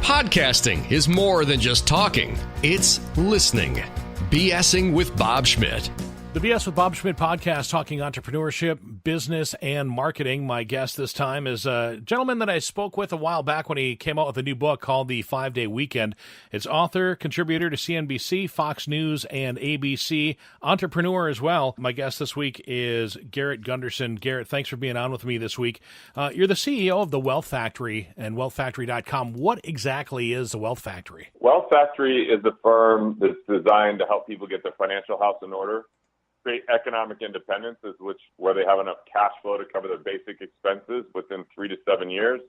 Podcasting is more than just talking. It's listening. BSing with Bob Schmidt. The BS with Bob Schmidt podcast, talking entrepreneurship, business, and marketing. My guest this time is a gentleman that I spoke with a while back when he came out with a new book called The 5-Day Weekend. It's author, contributor to CNBC, Fox News, and ABC, entrepreneur as well. My guest this week is Garrett Gunderson. Garrett, thanks for being on with me this week. You're the CEO of the Wealth Factory and wealthfactory.com. What exactly is the Wealth Factory? Wealth Factory is a firm that's designed to help people get their financial house in order, create economic independence, where they have enough cash flow to cover their basic expenses within 3 to 7 years.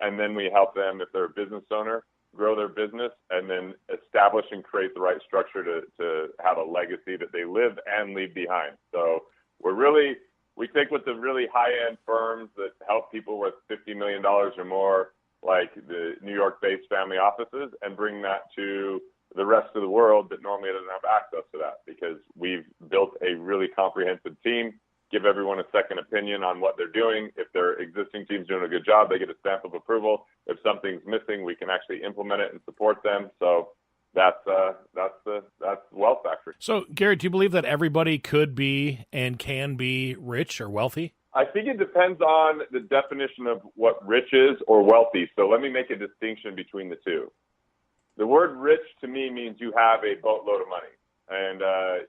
And then we help them, if they're a business owner, grow their business and then establish and create the right structure to have a legacy that they live and leave behind. So we take with the really high-end firms that help people with $50 million or more, like the New York-based family offices, and bring that to the rest of the world that normally doesn't have access to that, because we've built a really comprehensive team, give everyone a second opinion on what they're doing. If their existing team's doing a good job, they get a stamp of approval. If something's missing, we can actually implement it and support them. So that's Wealth Factory. So, Garrett, do you believe that everybody could be and can be rich or wealthy? I think it depends on the definition of what rich is or wealthy. So let me make a distinction between the two. The word rich to me means you have a boatload of money. And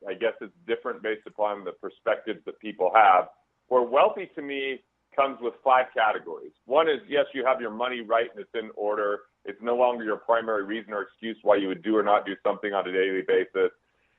I guess it's different based upon the perspectives that people have. Where wealthy to me comes with 5 categories. One is, yes, you have your money right and it's in order. It's no longer your primary reason or excuse why you would do or not do something on a daily basis.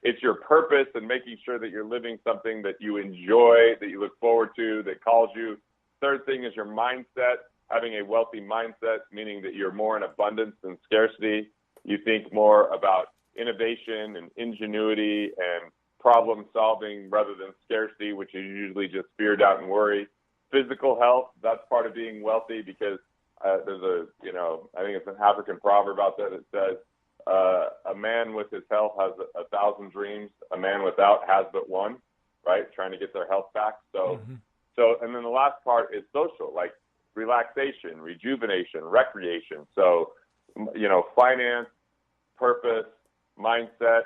It's your purpose and making sure that you're living something that you enjoy, that you look forward to, that calls you. Third thing is your mindset, having a wealthy mindset, meaning that you're more in abundance than scarcity. You think more about innovation and ingenuity and problem solving rather than scarcity, which is usually just fear, doubt, and worry. Physical health, that's part of being wealthy, because there's I think it's an African proverb out there that says, a man with his health has 1,000 dreams. A man without has but one, right? Trying to get their health back. And then the last part is social, like relaxation, rejuvenation, recreation. So, finance, purpose, mindset,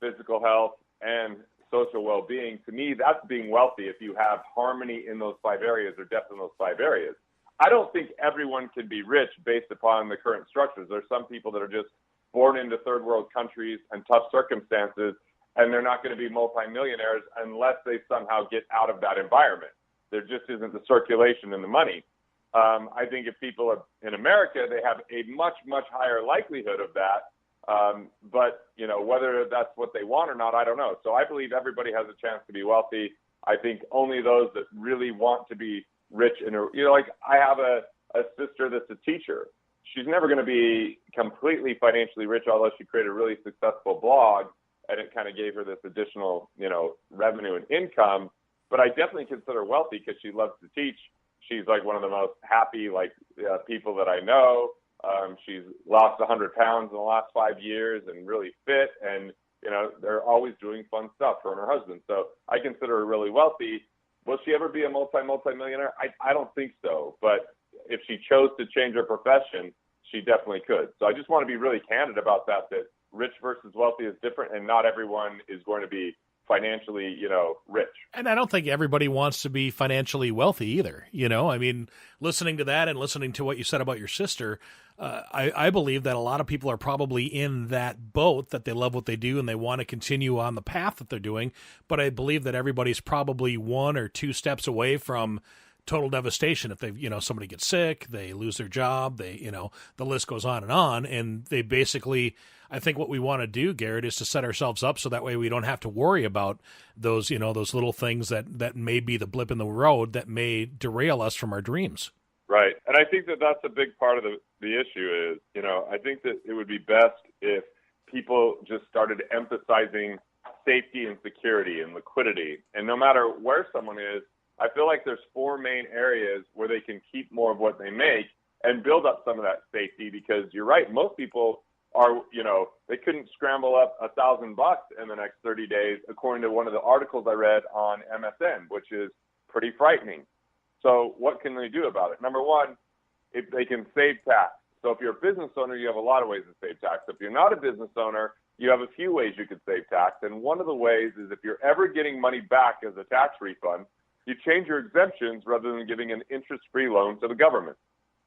physical health, and social well-being. To me, that's being wealthy if you have harmony in those 5 areas or depth in those 5 areas. I don't think everyone can be rich based upon the current structures. There's some people that are just born into third world countries and tough circumstances, and they're not going to be multimillionaires unless they somehow get out of that environment. There just isn't the circulation and the money. I think if people are in America, they have a much, much higher likelihood of that. But whether that's what they want or not, I don't know. So I believe everybody has a chance to be wealthy. I think only those that really want to be rich like I have a sister that's a teacher. She's never going to be completely financially rich, although she created a really successful blog, and it kind of gave her this additional, revenue and income. But I definitely consider her wealthy because she loves to teach. She's like one of the most happy, people that I know. She's lost 100 pounds in the last 5 years and really fit. And, they're always doing fun stuff, her and her husband. So I consider her really wealthy. Will she ever be a multi-millionaire? I don't think so. But if she chose to change her profession, she definitely could. So I just want to be really candid about that rich versus wealthy is different, and not everyone is going to be financially, rich. And I don't think everybody wants to be financially wealthy either. Listening to that and listening to what you said about your sister, I believe that a lot of people are probably in that boat, that they love what they do and they want to continue on the path that they're doing. But I believe that everybody's probably 1 or 2 steps away from total devastation. If somebody gets sick, they lose their job, the list goes on, and they basically, I think what we want to do, Garrett, is to set ourselves up so that way we don't have to worry about those, those little things that may be the blip in the road that may derail us from our dreams. Right. And I think that that's a big part of the issue is, I think that it would be best if people just started emphasizing safety and security and liquidity. And no matter where someone is, I feel like there's 4 main areas where they can keep more of what they make and build up some of that safety, because you're right. Most people are, they couldn't scramble up $1,000 in the next 30 days, according to one of the articles I read on MSN, which is pretty frightening. So what can they do about it? Number one, if they can save tax. So if you're a business owner, you have a lot of ways to save tax. If you're not a business owner, you have a few ways you could save tax. And one of the ways is if you're ever getting money back as a tax refund, you change your exemptions rather than giving an interest-free loan to the government.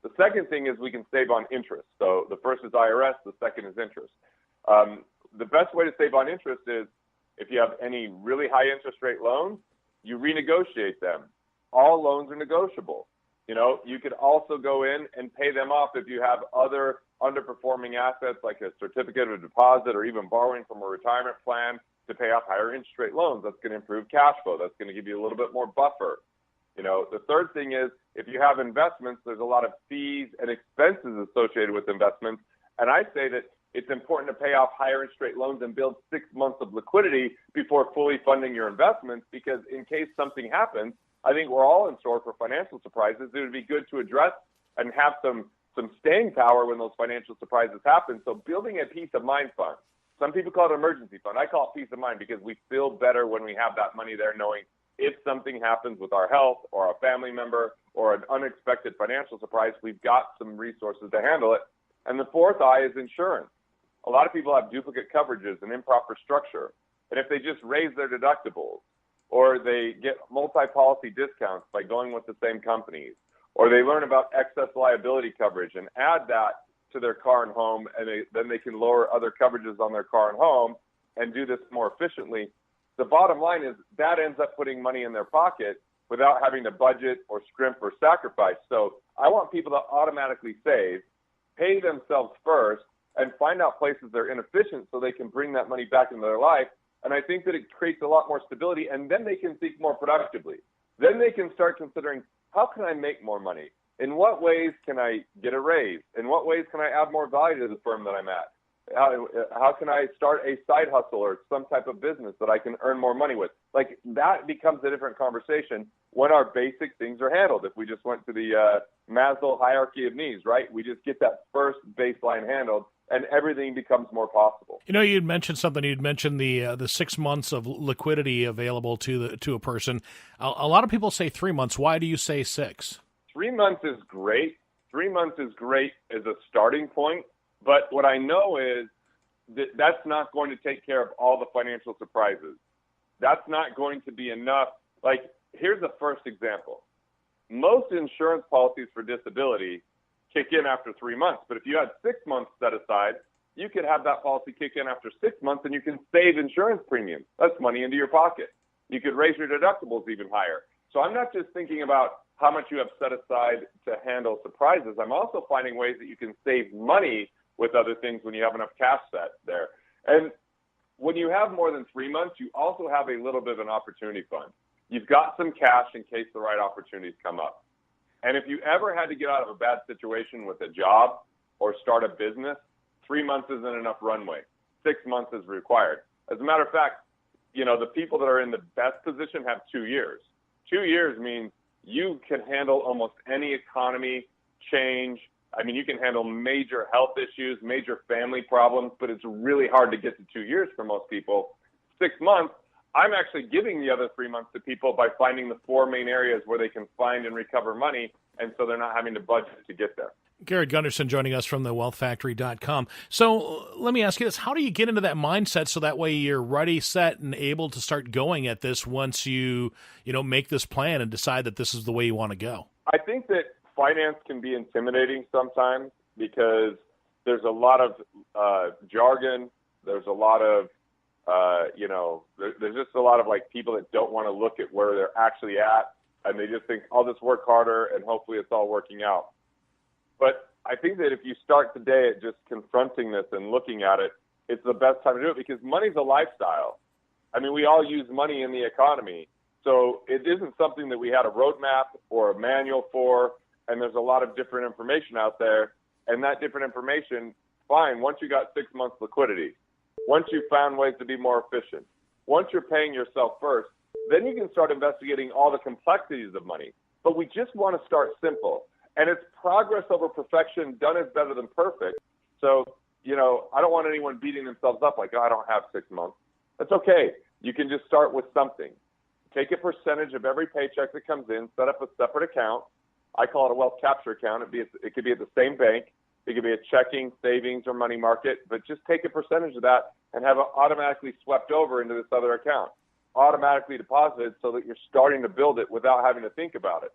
The second thing is we can save on interest. So the first is IRS, the second is interest. The best way to save on interest is if you have any really high interest rate loans, you renegotiate them. All loans are negotiable. You know, you could also go in and pay them off if you have other underperforming assets like a certificate of deposit or even borrowing from a retirement plan to pay off higher interest rate loans. That's going to improve cash flow. That's going to give you a little bit more buffer. You know, the third thing is if you have investments, there's a lot of fees and expenses associated with investments. And I say that it's important to pay off higher interest rate loans and build 6 months of liquidity before fully funding your investments, because in case something happens, I think we're all in store for financial surprises. It would be good to address and have some staying power when those financial surprises happen. So building a peace of mind fund. Some people call it an emergency fund. I call it peace of mind because we feel better when we have that money there, knowing if something happens with our health or a family member or an unexpected financial surprise, we've got some resources to handle it. And the fourth I is insurance. A lot of people have duplicate coverages and improper structure. And if they just raise their deductibles, or they get multi-policy discounts by going with the same companies, or they learn about excess liability coverage and add that to their car and home, and then they can lower other coverages on their car and home and do this more efficiently. The bottom line is that ends up putting money in their pocket without having to budget or scrimp or sacrifice. So I want people to automatically save, pay themselves first, and find out places they're inefficient so they can bring that money back into their life. And I think that it creates a lot more stability, and then they can think more productively. Then they can start considering, how can I make more money? In what ways can I get a raise? In what ways can I add more value to the firm that I'm at? How can I start a side hustle or some type of business that I can earn more money with? Like, that becomes a different conversation when our basic things are handled. If we just went to the Maslow hierarchy of needs, right? We just get that first baseline handled, and everything becomes more possible. You know, you'd mentioned something. You'd mentioned the 6 months of liquidity available to a person. A lot of people say 3 months. Why do you say 6? 3 months is great. 3 months is great as a starting point. But what I know is that that's not going to take care of all the financial surprises. That's not going to be enough. Like, here's the first example. Most insurance policies for disability kick in after 3 months. But if you had 6 months set aside, you could have that policy kick in after 6 months, and you can save insurance premiums. That's money into your pocket. You could raise your deductibles even higher. So I'm not just thinking about how much you have set aside to handle surprises. I'm also finding ways that you can save money with other things when you have enough cash set there. And when you have more than 3 months, you also have a little bit of an opportunity fund. You've got some cash in case the right opportunities come up. And if you ever had to get out of a bad situation with a job or start a business, 3 months isn't enough runway. 6 months is required. As a matter of fact, you know, the people that are in the best position have 2 years. 2 years means you can handle almost any economy change. I mean, you can handle major health issues, major family problems, but it's really hard to get to 2 years for most people. 6 months, I'm actually giving the other 3 months to people by finding the 4 main areas where they can find and recover money, and so they're not having to budget to get there. Garrett Gunderson joining us from the wealthfactory.com. So let me ask you this. How do you get into that mindset so that way you're ready, set, and able to start going at this once you make this plan and decide that this is the way you want to go? I think that finance can be intimidating sometimes because there's a lot of jargon. There's a lot of, there's just a lot of like people that don't want to look at where they're actually at, and they just think, I'll just work harder and hopefully it's all working out. But I think that if you start today at just confronting this and looking at it, it's the best time to do it because money's a lifestyle. I mean, we all use money in the economy. So it isn't something that we had a roadmap or a manual for, and there's a lot of different information out there. And that different information, fine, once you got 6 months liquidity, once you found ways to be more efficient, once you're paying yourself first, then you can start investigating all the complexities of money. But we just want to start simple. And it's progress over perfection. Done is better than perfect. So, I don't want anyone beating themselves up like, oh, I don't have 6 months. That's okay. You can just start with something. Take a percentage of every paycheck that comes in, set up a separate account. I call it a wealth capture account. It could be at the same bank. It could be a checking, savings, or money market, but just take a percentage of that and have it automatically swept over into this other account, automatically deposited so that you're starting to build it without having to think about it.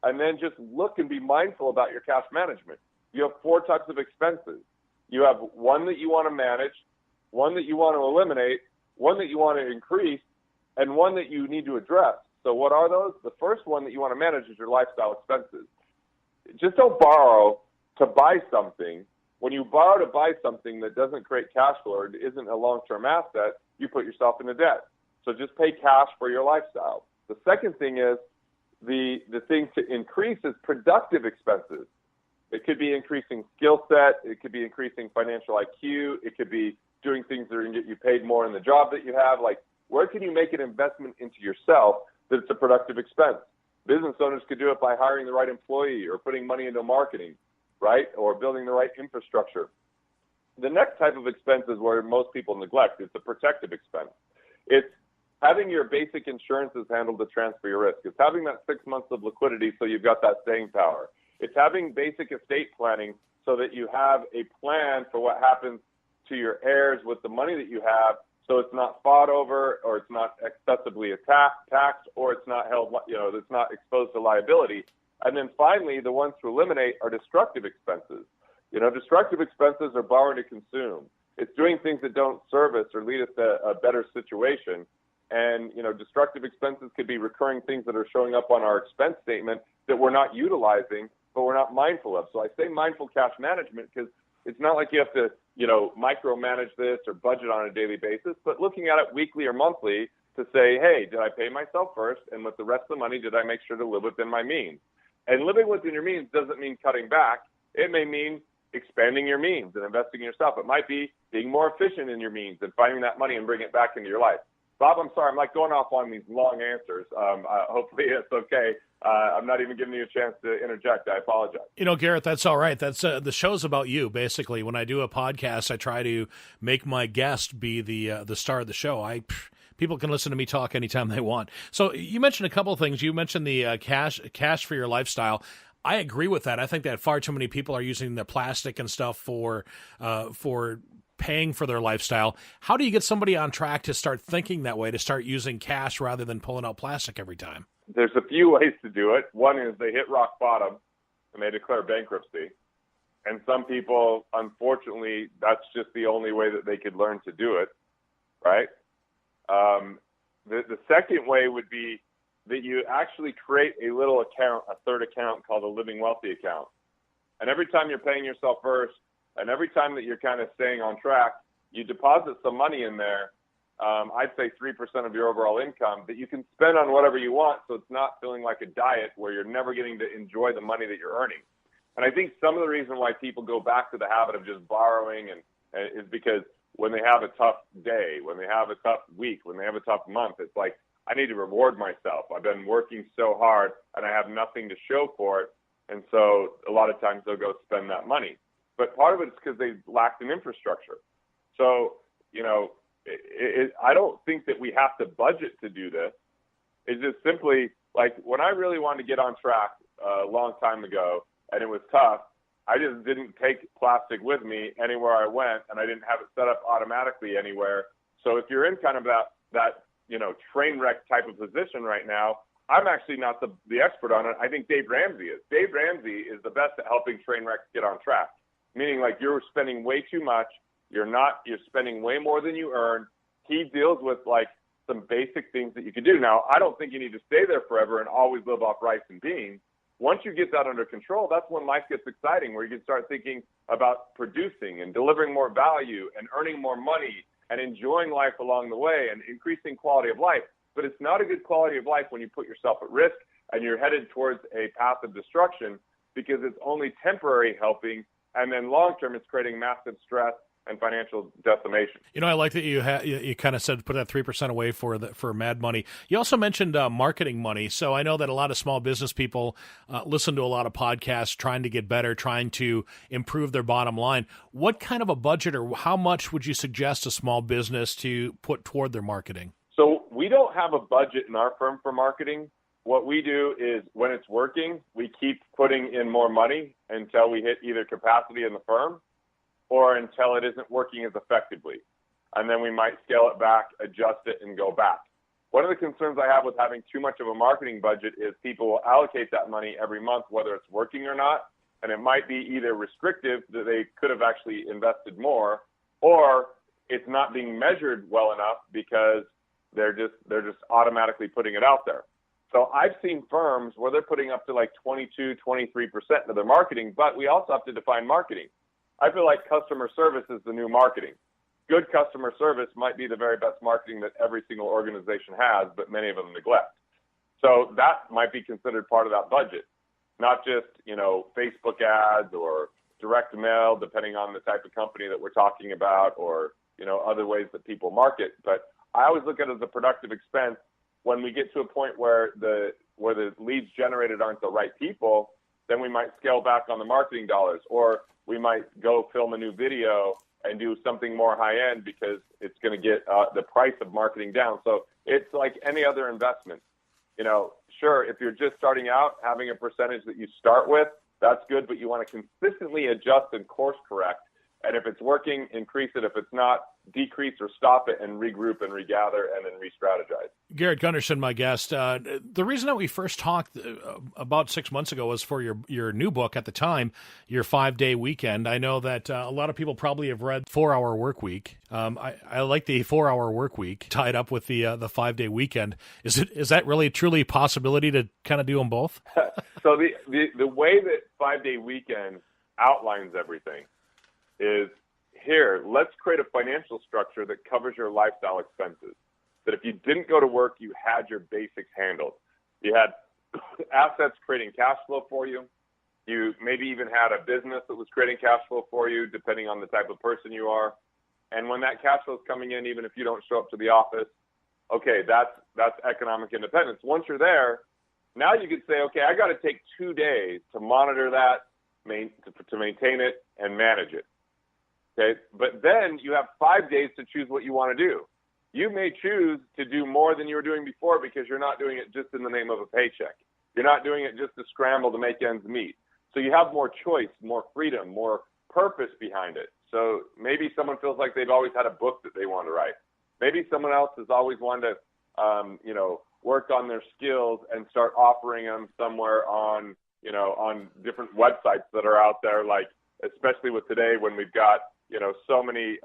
And then just look and be mindful about your cash management. You have 4 types of expenses. You have one that you want to manage, one that you want to eliminate, one that you want to increase, and one that you need to address. So what are those? The first one that you want to manage is your lifestyle expenses. Just don't borrow to buy something. When you borrow to buy something that doesn't create cash flow or isn't a long-term asset, you put yourself into debt. So just pay cash for your lifestyle. The second thing is the thing to increase is productive expenses. It could be increasing skill set. It could be increasing financial IQ. It could be doing things that are going to get you paid more in the job that you have. Like, where can you make an investment into yourself that it's a productive expense? Business owners could do it by hiring the right employee or putting money into marketing, right? Or building the right infrastructure. The next type of expense is where most people neglect. It's the protective expense. It's having your basic insurances handled to transfer your risk. It's having that 6 months of liquidity so you've got that staying power. It's having basic estate planning so that you have a plan for what happens to your heirs with the money that you have, so it's not fought over, or it's not excessively taxed, or it's not held, it's not exposed to liability. And then finally, the ones to eliminate are destructive expenses. Destructive expenses are borrowing to consume. It's doing things that don't serve us or lead us to a better situation. And, destructive expenses could be recurring things that are showing up on our expense statement that we're not utilizing, but we're not mindful of. So I say mindful cash management because it's not like you have to, micromanage this or budget on a daily basis, but looking at it weekly or monthly to say, hey, did I pay myself first? And with the rest of the money, did I make sure to live within my means? And living within your means doesn't mean cutting back. It may mean expanding your means and investing in yourself. It might be being more efficient in your means and finding that money and bringing it back into your life. Bob, I'm sorry. I'm like going off on these long answers. Hopefully it's okay. I'm not even giving you a chance to interject. I apologize. Garrett, that's all right. That's the show's about you. Basically, when I do a podcast, I try to make my guest be the star of the show. People can listen to me talk anytime they want. So you mentioned a couple of things. You mentioned the cash for your lifestyle. I agree with that. I think that far too many people are using the plastic and stuff for paying for their lifestyle. How do you get somebody on track to start thinking that way, to start using cash rather than pulling out plastic every time? There's a few ways to do it. One is they hit rock bottom and they declare bankruptcy. And some people, unfortunately, that's just the only way that they could learn to do it, right? The second way would be that you actually create a little account, a third account called a living wealthy account. And every time you're paying yourself first, and every time that you're kind of staying on track, you deposit some money in there. I'd say 3% of your overall income that you can spend on whatever you want, so it's not feeling like a diet where you're never getting to enjoy the money that you're earning. And I think some of the reason why people go back to the habit of just borrowing and is because when they have a tough day, when they have a tough week, when they have a tough month, it's like, I need to reward myself. I've been working so hard and I have nothing to show for it. And so a lot of times they'll go spend that money. But part of it is because they lacked an infrastructure. So, I don't think that we have to budget to do this. It's just simply like when I really wanted to get on track a long time ago and it was tough, I just didn't take plastic with me anywhere I went, and I didn't have it set up automatically anywhere. So if you're in kind of that train wreck type of position right now, I'm actually not the expert on it. I think Dave Ramsey is. Dave Ramsey is the best at helping train wrecks get on track, meaning like you're spending way too much. You're spending way more than you earn. He deals with like some basic things that you can do. Now, I don't think you need to stay there forever and always live off rice and beans. Once you get that under control, that's when life gets exciting, where you can start thinking about producing and delivering more value and earning more money and enjoying life along the way and increasing quality of life. But it's not a good quality of life when you put yourself at risk and you're headed towards a path of destruction, because it's only temporary helping, and then long-term it's creating massive stress and financial decimation. I like that you kind of said put that 3% away for mad money. You also mentioned marketing money. So I know that a lot of small business people listen to a lot of podcasts trying to get better, trying to improve their bottom line. What kind of a budget or how much would you suggest a small business to put toward their marketing? So we don't have a budget in our firm for marketing. what we do is when it's working, we keep putting in more money until we hit either capacity in the firm or until it isn't working as effectively. And then we might scale it back, adjust it, and go back. One of the concerns I have with having too much of a marketing budget is people will allocate that money every month, whether it's working or not. And it might be either restrictive that they could have actually invested more, or it's not being measured well enough because they're just automatically putting it out there. So I've seen firms where they're putting up to like 22, 23% of their marketing, but we also have to define marketing. I feel like customer service is the new marketing. Good customer service might be the very best marketing that every single organization has, but many of them neglect. So that might be considered part of that budget, not just, Facebook ads or direct mail, depending on the type of company that we're talking about, or, other ways that people market. But I always look at it as a productive expense. When we get to a point where the leads generated aren't the right people, then we might scale back on the marketing dollars, or we might go film a new video and do something more high end because it's going to get the price of marketing down. So it's like any other investment. Sure, if you're just starting out, having a percentage that you start with, that's good, but you want to consistently adjust and course correct. And if it's working, increase it. If it's not, decrease or stop it and regroup and regather and then re-strategize. Garrett Gunderson, my guest. The reason that we first talked about 6 months ago was for your new book at the time, your 5-day weekend. I know that a lot of people probably have read 4-Hour Work Week. I like the 4-Hour Work Week tied up with the 5-day weekend. Is that really truly a possibility to kind of do them both? So the way that 5-day weekend outlines everything is, here, let's create a financial structure that covers your lifestyle expenses. That if you didn't go to work, you had your basics handled. You had assets creating cash flow for you. You maybe even had a business that was creating cash flow for you, depending on the type of person you are. And when that cash flow is coming in, even if you don't show up to the office, okay, that's economic independence. Once you're there, now you could say, okay, I got to take 2 days to monitor that, to maintain it, and manage it. Okay, but then you have 5 days to choose what you want to do. You may choose to do more than you were doing before because you're not doing it just in the name of a paycheck. You're not doing it just to scramble to make ends meet. So you have more choice, more freedom, more purpose behind it. So maybe someone feels like they've always had a book that they want to write. Maybe someone else has always wanted to, work on their skills and start offering them somewhere on different websites that are out there, like especially with today when we've got so many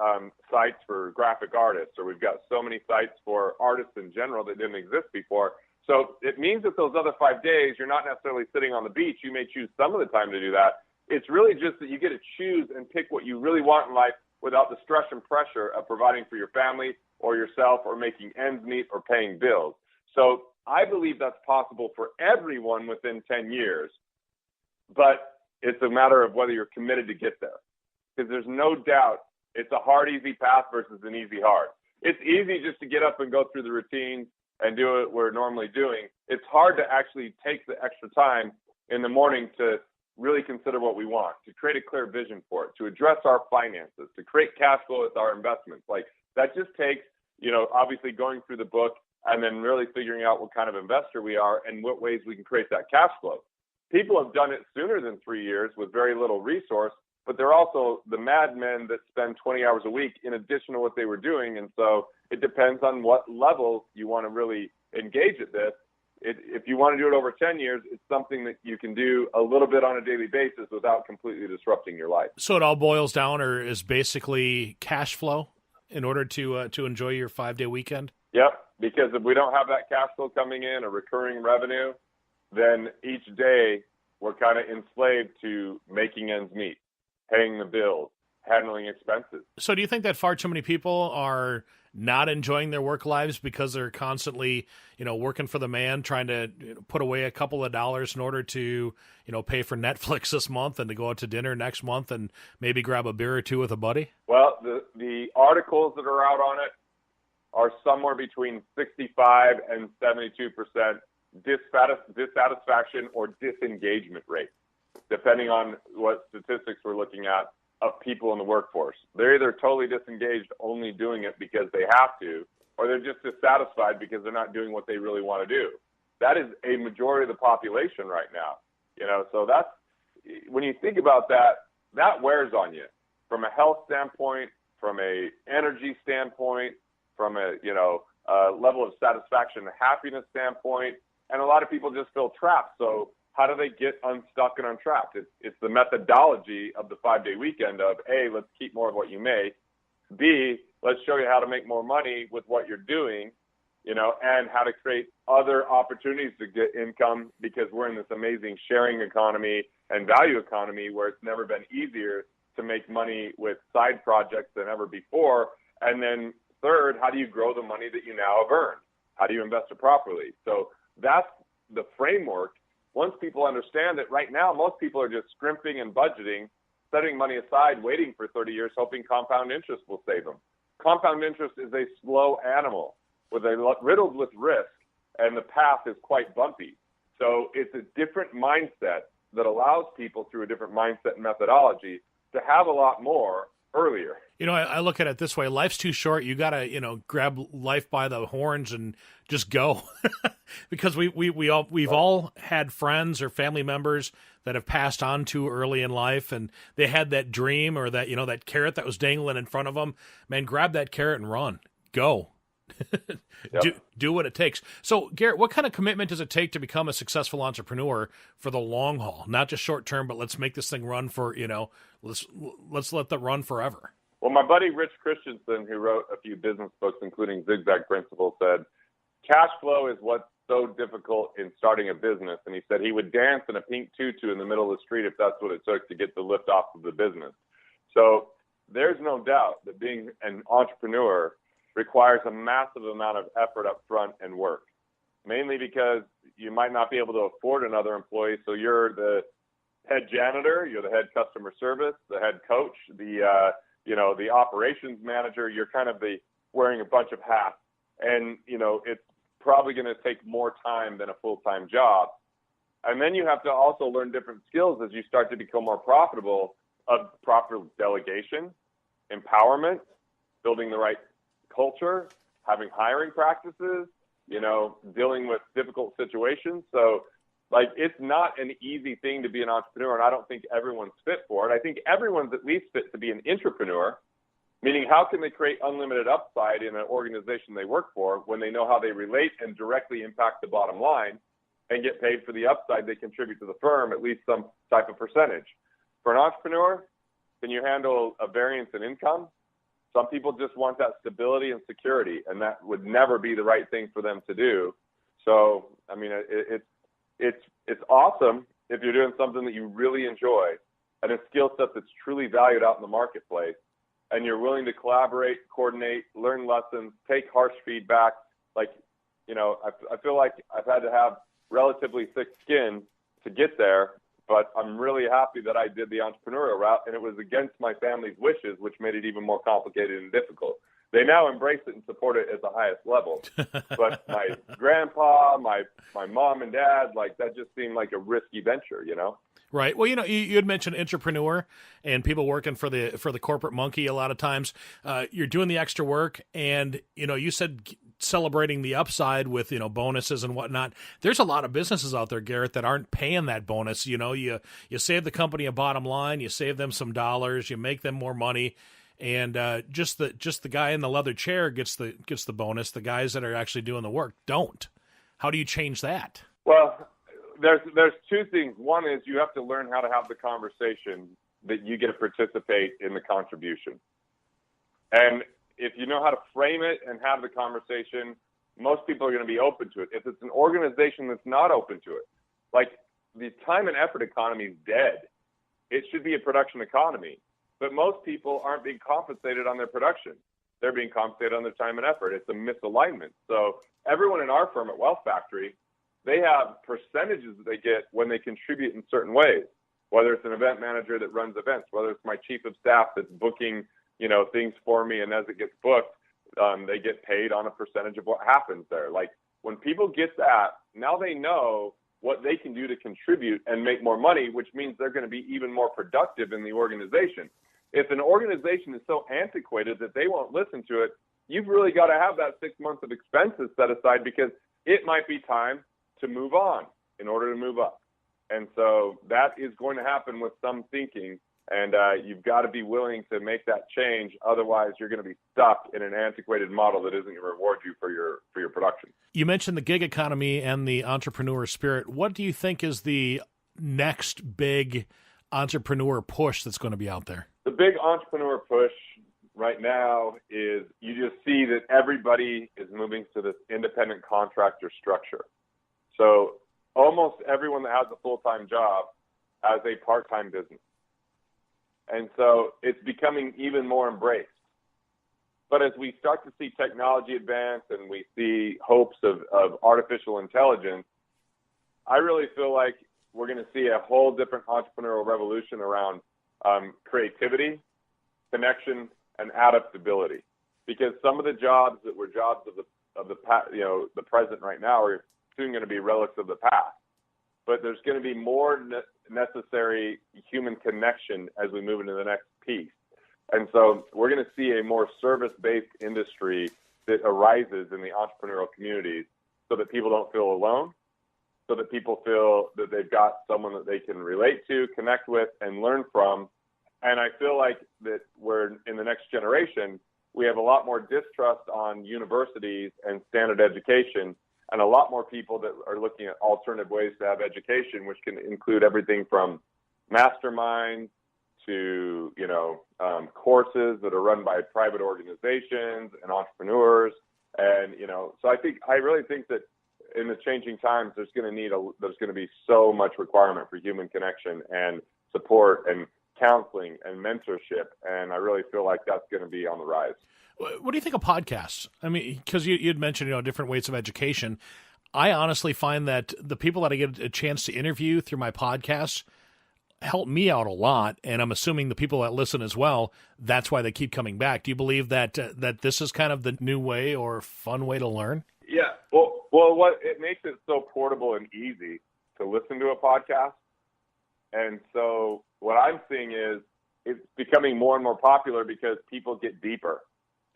sites for graphic artists, or we've got so many sites for artists in general that didn't exist before. So it means that those other 5 days, you're not necessarily sitting on the beach. You may choose some of the time to do that. It's really just that you get to choose and pick what you really want in life without the stress and pressure of providing for your family or yourself or making ends meet or paying bills. So I believe that's possible for everyone within 10 years, but it's a matter of whether you're committed to get there. Because there's no doubt it's a hard, easy path versus an easy, hard. It's easy just to get up and go through the routine and do what we're normally doing. It's hard to actually take the extra time in the morning to really consider what we want, to create a clear vision for it, to address our finances, to create cash flow with our investments. Like that just takes, obviously going through the book and then really figuring out what kind of investor we are and what ways we can create that cash flow. People have done it sooner than 3 years with very little resource, but they're also the madmen that spend 20 hours a week in addition to what they were doing. And so it depends on what level you want to really engage at this. If you want to do it over 10 years, it's something that you can do a little bit on a daily basis without completely disrupting your life. So it all boils down, or is basically cash flow in order to enjoy your 5-day weekend? Yep, because if we don't have that cash flow coming in, a recurring revenue, then each day we're kind of enslaved to making ends meet, paying the bills, handling expenses. So do you think that far too many people are not enjoying their work lives because they're constantly, working for the man, trying to put away a couple of dollars in order to, pay for Netflix this month and to go out to dinner next month and maybe grab a beer or two with a buddy? Well, the articles that are out on it are somewhere between 65 and 72% dissatisfaction or disengagement rate, depending on what statistics we're looking at of people in the workforce. They're either totally disengaged, only doing it because they have to, or they're just dissatisfied because they're not doing what they really want to do. that is a majority of the population right now. So that's, when you think about that, that wears on you from a health standpoint, from a energy standpoint, from a level of satisfaction and happiness standpoint, and a lot of people just feel trapped. So how do they get unstuck and untrapped? It's the methodology of the 5-day weekend of A, let's keep more of what you make. B, let's show you how to make more money with what you're doing, and how to create other opportunities to get income, because we're in this amazing sharing economy and value economy where it's never been easier to make money with side projects than ever before. And then third, how do you grow the money that you now have earned? How do you invest it properly? So that's the framework. Once people understand that right now, most people are just scrimping and budgeting, setting money aside, waiting for 30 years, hoping compound interest will save them. Compound interest is a slow animal riddled with risk, and the path is quite bumpy. So it's a different mindset that allows people, through a different mindset and methodology, to have a lot more earlier. I look at it this way. Life's too short. You got to, grab life by the horns and just go. Because we've all had friends or family members that have passed on too early in life, and they had that dream or that, that carrot that was dangling in front of them. Man, grab that carrot and run. Go. Yep. Do what it takes. So, Garrett, what kind of commitment does it take to become a successful entrepreneur for the long haul? Not just short term, but let's make this thing run for, let's let that run forever. Well, my buddy Rich Christensen, who wrote a few business books, including Zigzag Principle, said, cash flow is what's so difficult in starting a business. And he said he would dance in a pink tutu in the middle of the street if that's what it took to get the lift off of the business. So there's no doubt that being an entrepreneur requires a massive amount of effort up front and work, mainly because you might not be able to afford another employee. So you're the head janitor, you're the head customer service, the head coach, the operations manager. You're kind of wearing a bunch of hats, and it's probably going to take more time than a full-time job. And then you have to also learn different skills as you start to become more profitable, of proper delegation, empowerment, building the right culture, having hiring practices, dealing with difficult situations. So it's not an easy thing to be an entrepreneur, and I don't think everyone's fit for it. I think everyone's at least fit to be an intrapreneur, meaning how can they create unlimited upside in an organization they work for when they know how they relate and directly impact the bottom line and get paid for the upside they contribute to the firm, at least some type of percentage. For an entrepreneur, can you handle a variance in income? Some people just want that stability and security, and that would never be the right thing for them to do. So, I mean, it's awesome if you're doing something that you really enjoy and a skill set that's truly valued out in the marketplace, and you're willing to collaborate, coordinate, learn lessons, take harsh feedback. I feel like I've had to have relatively thick skin to get there, but I'm really happy that I did the entrepreneurial route, and it was against my family's wishes, which made it even more complicated and difficult. They now embrace it and support it at the highest level. But my grandpa, my mom and dad, that just seemed like a risky venture, Right. Well, you had mentioned entrepreneur and people working for the corporate monkey. A lot of times, you're doing the extra work, and you said celebrating the upside with bonuses and whatnot. There's a lot of businesses out there, Garrett, that aren't paying that bonus. You save the company a bottom line, you save them some dollars, you make them more money, and just the guy in the leather chair gets the bonus. The guys that are actually doing the work don't. How do you change that? Well, there's two things. One is you have to learn how to have the conversation that you get to participate in the contribution. And if you know how to frame it and have the conversation, most people are going to be open to it. If it's an organization that's not open to it, the time and effort economy is dead. It should be a production economy. But most people aren't being compensated on their production. They're being compensated on their time and effort. It's a misalignment. So everyone in our firm at Wealth Factory, they have percentages that they get when they contribute in certain ways, whether it's an event manager that runs events, whether it's my chief of staff that's booking, things for me, and as it gets booked, they get paid on a percentage of what happens there. When people get that, now they know what they can do to contribute and make more money, which means they're going to be even more productive in the organization. If an organization is so antiquated that they won't listen to it, you've really got to have that 6 months of expenses set aside, because it might be time to move on in order to move up. And so that is going to happen with some thinking, and you've got to be willing to make that change. Otherwise, you're going to be stuck in an antiquated model that isn't going to reward you for your production. You mentioned the gig economy and the entrepreneur spirit. What do you think is the next big entrepreneur push that's going to be out there? The big entrepreneur push right now is you just see that everybody is moving to this independent contractor structure. So almost everyone that has a full-time job has a part-time business. And so it's becoming even more embraced. But as we start to see technology advance and we see hopes of artificial intelligence, I really feel like we're going to see a whole different entrepreneurial revolution around creativity, connection, and adaptability. Because some of the jobs that were jobs of the present right now are soon going to be relics of the past. But there's going to be more necessary human connection as we move into the next piece. And so we're going to see a more service-based industry that arises in the entrepreneurial communities so that people don't feel alone, so that people feel that they've got someone that they can relate to, connect with, and learn from. And I feel like that we're in the next generation, we have a lot more distrust on universities and standard education, and a lot more people that are looking at alternative ways to have education, which can include everything from masterminds to, courses that are run by private organizations and entrepreneurs. And, so I really think that in the changing times, there's going to be so much requirement for human connection and support and counseling and mentorship. And I really feel like that's going to be on the rise. What do you think of podcasts? I mean, because you'd mentioned, different ways of education. I honestly find that the people that I get a chance to interview through my podcasts help me out a lot, and I'm assuming the people that listen as well, that's why they keep coming back. Do you believe that this is kind of the new way or fun way to learn? Yeah. Well, what it makes it so portable and easy to listen to a podcast. And so what I'm seeing is it's becoming more and more popular because people get deeper.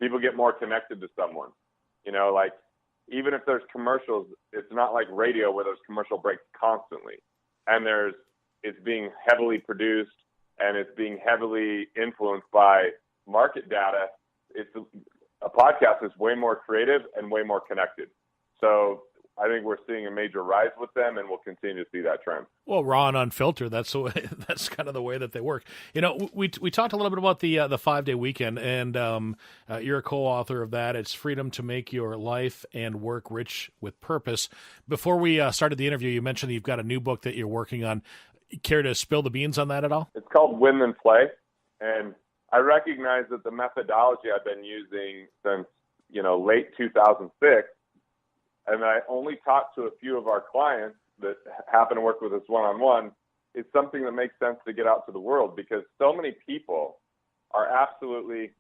People get more connected to someone. Like even if there's commercials, it's not like radio where there's commercial breaks constantly. And it's being heavily produced and it's being heavily influenced by market data. A podcast is way more creative and way more connected. So I think we're seeing a major rise with them, and we'll continue to see that trend. Well, raw and unfiltered, that's kind of the way that they work. We talked a little bit about the 5-day weekend, and you're a co-author of that. It's Freedom to Make Your Life and Work Rich with Purpose. Before we started the interview, you mentioned that you've got a new book that you're working on. Care to spill the beans on that at all? It's called Win Then Play, and I recognize that the methodology I've been using since late 2006, and I only talked to a few of our clients that happen to work with us one-on-one, is something that makes sense to get out to the world, because so many people are absolutely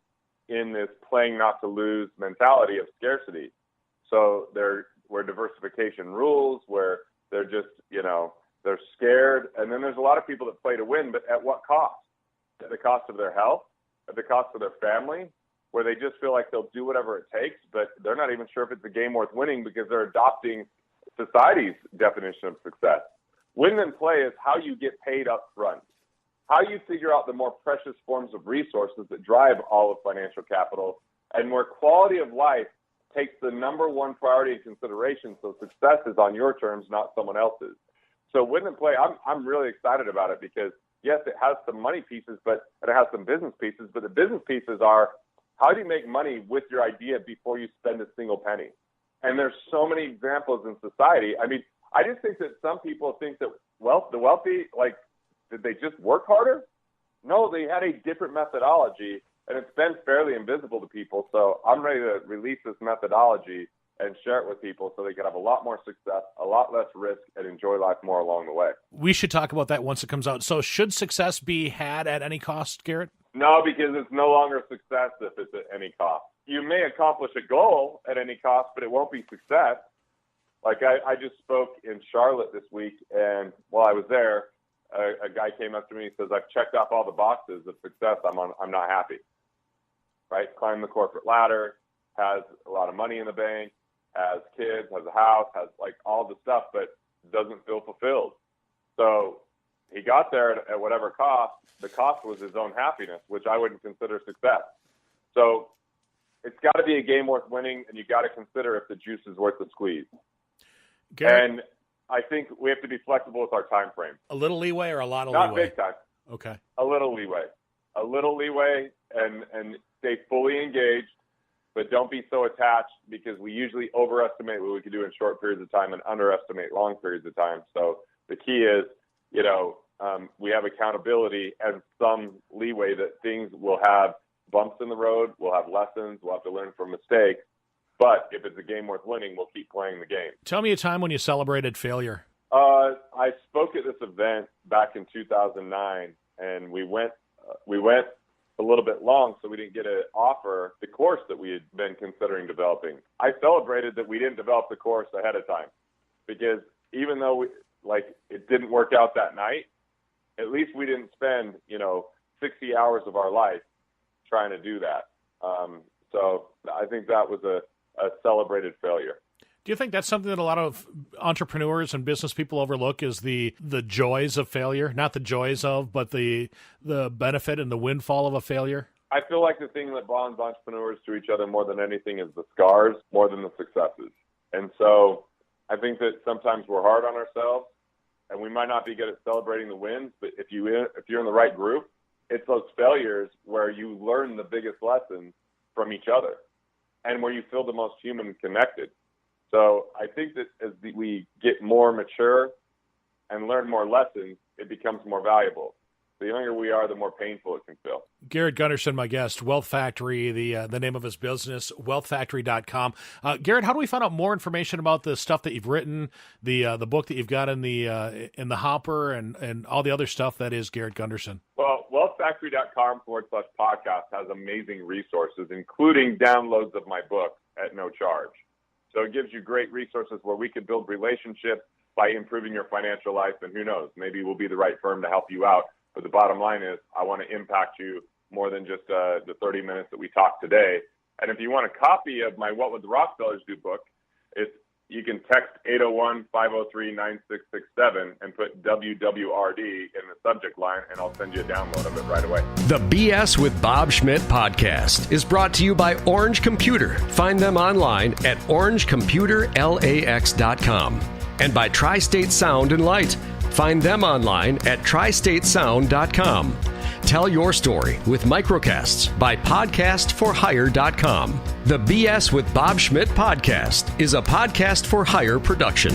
in this playing not to lose mentality of scarcity. So where diversification rules, where they're just, they're scared. And then there's a lot of people that play to win, but at what cost? At the cost of their health, at the cost of their family, where they just feel like they'll do whatever it takes, but they're not even sure if it's a game worth winning because they're adopting society's definition of success. Win then play is how you get paid up front, how you figure out the more precious forms of resources that drive all of financial capital, and where quality of life takes the number one priority in consideration, so success is on your terms, not someone else's. So win and play, I'm really excited about it because, yes, it has some money pieces, and it has some business pieces, but the business pieces are how do you make money with your idea before you spend a single penny? And there's so many examples in society. I mean, I just think that some people think that the wealthy, did they just work harder? No, they had a different methodology, and it's been fairly invisible to people. So I'm ready to release this methodology and share it with people so they can have a lot more success, a lot less risk, and enjoy life more along the way. We should talk about that once it comes out. So should success be had at any cost, Garrett? No, because it's no longer success if it's at any cost. You may accomplish a goal at any cost, but it won't be success. Like I just spoke in Charlotte this week, and while I was there, a guy came up to me and says, I've checked off all the boxes of success. I'm not happy. Right? Climbed the corporate ladder, has a lot of money in the bank, has kids, has a house, has like all the stuff, but doesn't feel fulfilled. So he got there at whatever cost. The cost was his own happiness, which I wouldn't consider success. So it's got to be a game worth winning, and you got to consider if the juice is worth the squeeze. Garrett, and I think we have to be flexible with our time frame. a little leeway or a lot of Not leeway? big time. Okay. A little leeway, and stay fully engaged, but don't be so attached, because we usually overestimate what we can do in short periods of time and underestimate long periods of time. So the key is, we have accountability and some leeway that things will have bumps in the road, we'll have lessons, we'll have to learn from mistakes. But if it's a game worth winning, we'll keep playing the game. Tell me a time when you celebrated failure. I spoke at this event back in 2009, and we went a little bit long, so we didn't get to offer the course that we had been considering developing. I celebrated that we didn't develop the course ahead of time, because even though it didn't work out that night, at least we didn't spend 60 hours of our life trying to do that. So I think that was a celebrated failure. Do you think that's something that a lot of entrepreneurs and business people overlook, is the joys of failure? Not the joys of, but the benefit and the windfall of a failure? I feel like the thing that bonds entrepreneurs to each other more than anything is the scars more than the successes. And so I think that sometimes we're hard on ourselves, and we might not be good at celebrating the wins, but if you're in the right group, it's those failures where you learn the biggest lessons from each other and where you feel the most human and connected. So I think that as we get more mature and learn more lessons, it becomes more valuable. The younger we are, the more painful it can feel. Garrett Gunderson, my guest. Wealth Factory, the name of his business, wealthfactory.com. Garrett, how do we find out more information about the stuff that you've written, the book that you've got in the hopper, and all the other stuff that is Garrett Gunderson? Well, wealthfactory.com/podcast has amazing resources, including downloads of my book at no charge. So it gives you great resources where we can build relationships by improving your financial life. And who knows, maybe we'll be the right firm to help you out. But the bottom line is, I want to impact you more than just the 30 minutes that we talked today. And if you want a copy of my What Would the Rockefellers Do book, you can text 801-503-9667 and put WWRD in the subject line, and I'll send you a download of it right away. The BS with Bob Schmidt podcast is brought to you by Orange Computer. Find them online at orangecomputerlax.com. And by Tri-State Sound and Light. Find them online at tristatesound.com. Tell your story with microcasts by podcastforhire.com. The BS with Bob Schmidt podcast is a Podcast for Hire production.